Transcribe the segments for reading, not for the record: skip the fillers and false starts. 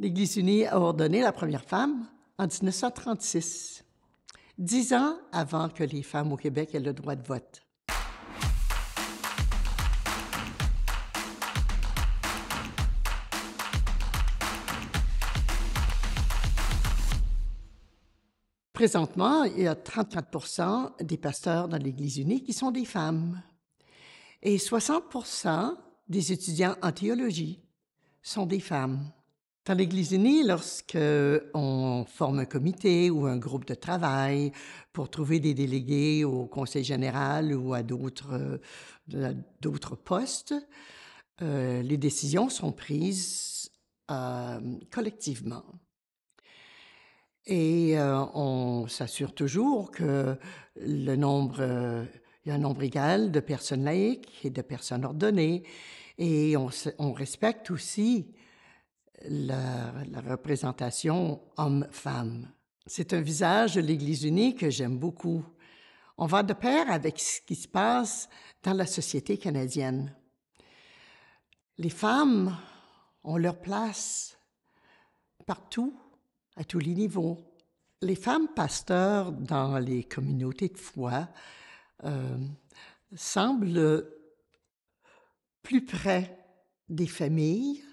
L'Église unie a ordonné la première femme en 1936, 10 ans avant que les femmes au Québec aient le droit de vote. Présentement, il y a 34 % des pasteurs dans l'Église unie qui sont des femmes et 60 % des étudiants en théologie sont des femmes. Dans l'Église unie, lorsqu'on forme un comité ou un groupe de travail pour trouver des délégués au conseil général ou à d'autres postes, les décisions sont prises collectivement. Et on s'assure toujours que il y a un nombre égal de personnes laïques et de personnes ordonnées. Et on respecte aussi la représentation homme-femme. C'est un visage de l'Église unie que j'aime beaucoup. On va de pair avec ce qui se passe dans la société canadienne. Les femmes ont leur place partout, à tous les niveaux. Les femmes pasteurs dans les communautés de foi semblent plus près des familles,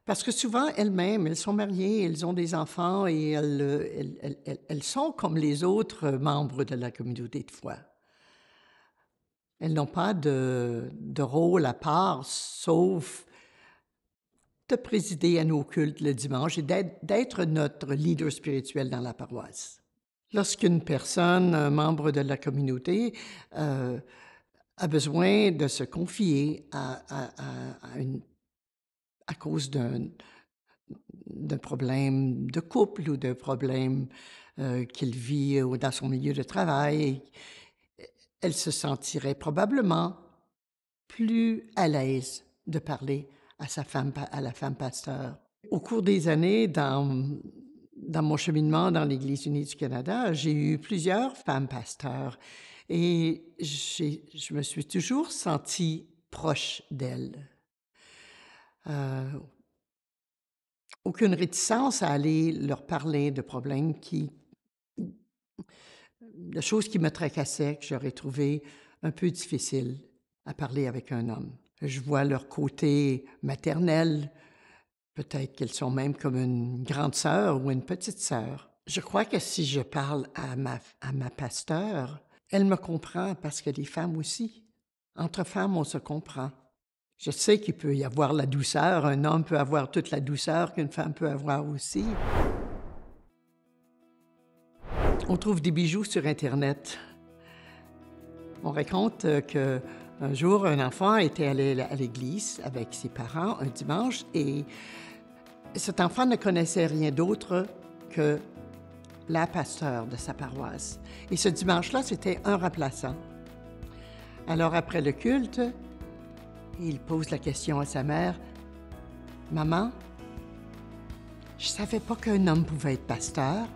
parce que souvent elles-mêmes, elles sont mariées, elles ont des enfants et elles sont comme les autres membres de la communauté de foi. Elles n'ont pas de rôle à part, sauf de présider à nos cultes le dimanche et d'être notre leader spirituel dans la paroisse. Lorsqu'une personne, un membre de la communauté, a besoin de se confier à cause d'un problème de couple ou d'un problème qu'il vit dans son milieu de travail, elle se sentirait probablement plus à l'aise de parler à la femme pasteur. Au cours des années, dans mon cheminement dans l'Église unie du Canada, j'ai eu plusieurs femmes pasteurs et je me suis toujours sentie proche d'elles. Aucune réticence à aller leur parler de problèmes de choses qui me tracassaient, que j'aurais trouvé un peu difficiles à parler avec un homme. Je vois leur côté maternel. Peut-être qu'elles sont même comme une grande sœur ou une petite sœur. Je crois que si je parle à ma pasteur, elle me comprend parce que les femmes aussi. Entre femmes, on se comprend. Je sais qu'il peut y avoir la douceur. Un homme peut avoir toute la douceur qu'une femme peut avoir aussi. On trouve des bijoux sur Internet. On raconte qu'un jour, un enfant était allé à l'église avec ses parents un dimanche et cet enfant ne connaissait rien d'autre que la pasteur de sa paroisse. Et ce dimanche-là, c'était un remplaçant. Alors, après le culte, il pose la question à sa mère. « Maman, je savais pas qu'un homme pouvait être pasteur. »